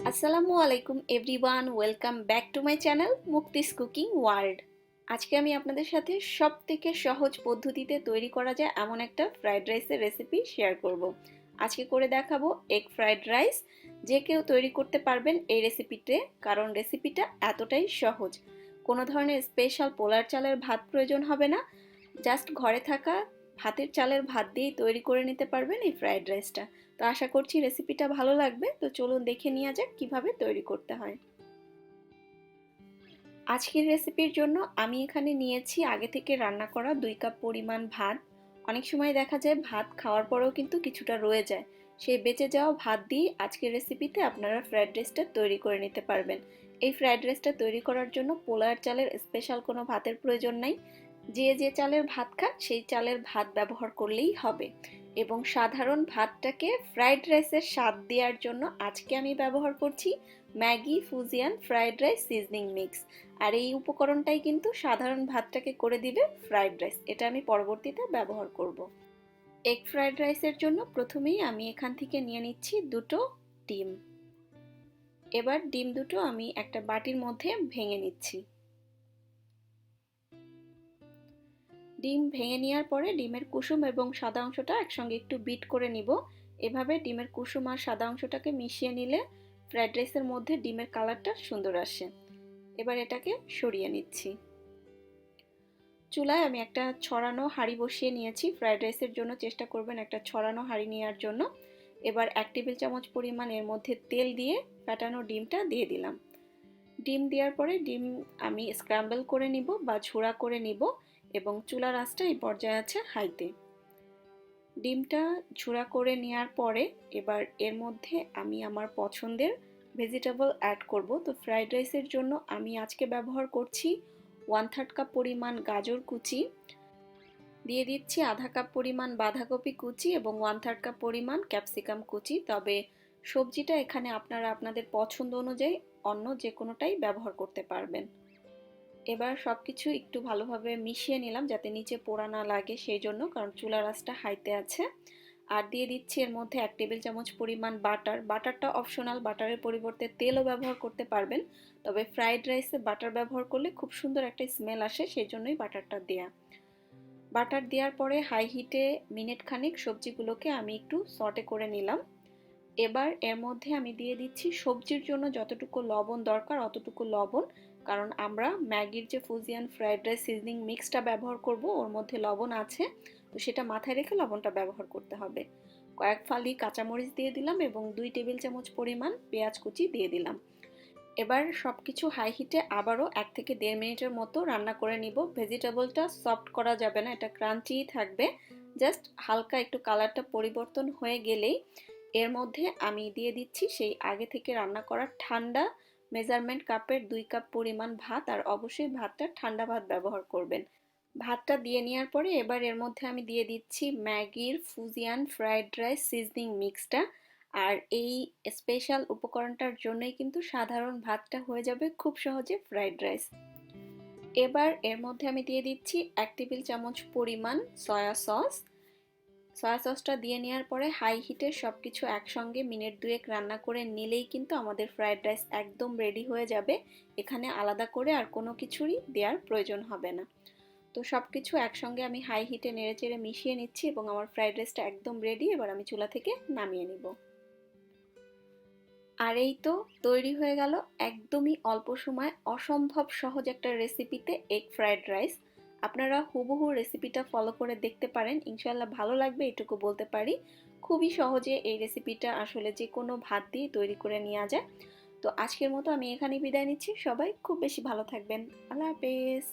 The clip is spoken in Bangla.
আসসালামু আলাইকুম everyone, welcome back to my channel Mukti's cooking world. আজকে আমি আপনাদের সাথে সব থেকে সহজ পদ্ধতিতে তৈরি করা যায় এমন একটা ফ্রাইড রাইসের রেসিপি শেয়ার করব। আজকে করে দেখাবো এগ ফ্রাইড রাইস। যে কেউ তৈরি করতে পারবেন এই রেসিপিতে, কারণ রেসিপিটা এতটাই সহজ। কোনো ধরনের স্পেশাল পোলার চালের ভাত প্রয়োজন হবে না, জাস্ট ঘরে থাকা ভাতের চালের ভাত দিয়েই তৈরি করে নিতে পারবেন এই ফ্রাইড রাইসটা। তো আশা করছি রেসিপিটা ভালো লাগবে। তো চলুন দেখে নেওয়া যাক কিভাবে তৈরি করতে হয়। আজকের রেসিপির জন্য আমি এখানে নিয়েছি আগে থেকে রান্না করা 2 কাপ পরিমাণ ভাত। অনেক সময় দেখা যায় ভাত খাওয়ার পরেও কিন্তু কিছুটা রয়ে যায়, সেই বেঁচে যাওয়া ভাত দিয়ে আজকের রেসিপিতে আপনারা ফ্রাইড রাইসটা তৈরি করে নিতে পারবেন। এই ফ্রাইড রাইসটা তৈরি করার জন্য পোলার চালের স্পেশাল কোনো ভাতের প্রয়োজন নাই। যে যে চালের ভাত খান সেই চালের ভাত ব্যবহার করলেই হবে। এবং সাধারণ ভাতটাকে ফ্রাইড রাইসের স্বাদ দেওয়ার জন্য আজকে আমি ব্যবহার করছি Maggi Fujian fried rice seasoning mix. আর এই উপকরণটাই কিন্তু সাধারণ ভাতটাকে করে দিবে ফ্রাইড রাইস। এটা আমি পরবর্তীতে ব্যবহার করব। এগ ফ্রাইড রাইসের জন্য প্রথমেই আমি এখান থেকে নিয়ে নিচ্ছি দুটো ডিম। এবার ডিম দুটো আমি একটা বাটির মধ্যে ভেঙে নিচ্ছি। ডিম ভেঙে নেওয়ার পরে ডিমের কুসুম এবং সাদা অংশটা একসঙ্গে একটু বিট করে নিব। এভাবে ডিমের কুসুম আর সাদা অংশটাকে মিশিয়ে নিলে ফ্রাইড রাইসের মধ্যে ডিমের কালারটা সুন্দর আসে। এবার এটাকে সরিয়ে নিচ্ছি। চুলায় আমি একটা ছড়ানো হাঁড়ি বসিয়ে নিয়েছি। ফ্রাইড রাইসের জন্য চেষ্টা করবেন একটা ছড়ানো হাঁড়ি নেওয়ার জন্য। এবার 1 টেবিল চামচ পরিমাণ এর মধ্যে তেল দিয়ে ফ্যাটানো ডিমটা দিয়ে দিলাম। ডিম দেওয়ার পরে ডিম আমি স্ক্র্যাম্বল করে নিব বা ঝুড়া করে নিব, এবং চুলার আঁচটা এই পর্যায়ে আছে হাইতে। ডিমটা ঝুড়া করে নেওয়ার পরে এবার এর মধ্যে আমি আমার পছন্দের ভেজিটেবল অ্যাড করব। তো ফ্রাইড রাইসের জন্য আমি আজকে ব্যবহার করছি 1/3 কাপ পরিমাণ গাজর কুচি, দিয়ে দিচ্ছি আধা কাপ পরিমাণ বাঁধাকপি কুচি এবং 1/3 কাপ পরিমাণ ক্যাপসিকাম কুচি। তবে সবজিটা এখানে আপনারা আপনাদের পছন্দ অনুযায়ী অন্য যে কোনোটাই ব্যবহার করতে পারবেন। এবার সবকিছু একটু ভালোভাবে মিশিয়ে নিলাম যাতে নিচে পোড়া না লাগে, সেই জন্য, কারণ চুলার আঁচটা হাইতে আছে। আর দিয়ে দিচ্ছি এর মধ্যে 1 টেবিল চামচ পরিমাণ বাটার। বাটারটা অপশনাল, বাটারের পরিবর্তে তেলও ব্যবহার করতে পারবেন। তবে ফ্রাইড রাইসে বাটার ব্যবহার করলে খুব সুন্দর একটা স্মেল আসে, সেই জন্যই বাটারটা দেয়া। বাটার দেওয়ার পরে হাই হিটে মিনিট খানেক সবজিগুলোকে আমি একটু সটে করে নিলাম। এবার এর মধ্যে আমি দিয়ে দিচ্ছি সবজির জন্য যতটুকু লবণ দরকার অতটুকু লবণ, কারণ আমরা ম্যাগির যে ফুজিয়ান ফ্রাইড রাইস সিজনিং মিক্সটা ব্যবহার করব ওর মধ্যে লবণ আছে, তো সেটা মাথায় রেখে লবণটা ব্যবহার করতে হবে। কয়েক ফালি কাঁচামরিচ দিয়ে দিলাম এবং 2 টেবিল চামচ পরিমাণ পেঁয়াজ কুচি দিয়ে দিলাম। এবার সবকিছু হাই হিটে আবারও 1 থেকে 1.5 মিনিটের মতো রান্না করে নিব। ভেজিটেবলটা সফট করা যাবে না, এটা ক্রাঞ্চিই থাকবে। জাস্ট হালকা একটু কালারটা পরিবর্তন হয়ে গেলেই এর মধ্যে আমি দিয়ে দিচ্ছি সেই আগে থেকে রান্না করা ঠান্ডা মেজারমেন্ট কাপের 2 কাপ পরিমাণ ভাত। আর অবশ্যই ভাতটা ঠান্ডা ভাত ব্যবহার করবেন। ভাতটা দিয়ে নেওয়ার পরে এবার এর মধ্যে আমি দিয়ে দিচ্ছি ম্যাগির ফুজিয়ান ফ্রাইড রাইস সিজনিং মিক্সটা। আর এই স্পেশাল উপকরণটার জন্যই কিন্তু সাধারণ ভাতটা হয়ে যাবে খুব সহজে ফ্রাইড রাইস। এবার এর মধ্যে আমি দিয়ে দিচ্ছি 1 টেবিল চামচ পরিমাণ সয়া সস। সয়া সসটা দিয়ে নেওয়ার পরে হাই হিটে সবকিছু একসঙ্গে মিনিট 2 রান্না করে নিলেই কিন্তু আমাদের ফ্রাইড রাইস একদম রেডি হয়ে যাবে। এখানে আলাদা করে আর কোনো কিছুরই দেওয়ার প্রয়োজন হবে না। তো সবকিছু একসঙ্গে আমি হাই হিটে নেড়েচেড়ে মিশিয়ে নিচ্ছি এবং আমার ফ্রাইড রাইসটা একদম রেডি। এবার আমি চুলা থেকে নামিয়ে নিব। আর এই তো তৈরি হয়ে গেল একদমই অল্প সময় অসম্ভব সহজ একটা রেসিপিতে এগ ফ্রাইড রাইস। আপনারা হুবহু রেসিপিটা ফলো করে দেখতে পারেন, ইনশাল্লাহ ভালো লাগবে এটুকু বলতে পারি। খুবই সহজে এই রেসিপিটা আসলে যে কোনো ভাত দিয়ে তৈরি করে নেওয়া যায়। তো আজকের মতো আমি এখানেই বিদায় নিচ্ছি। সবাই খুব বেশি ভালো থাকবেন। আল্লাহ হাফেজ।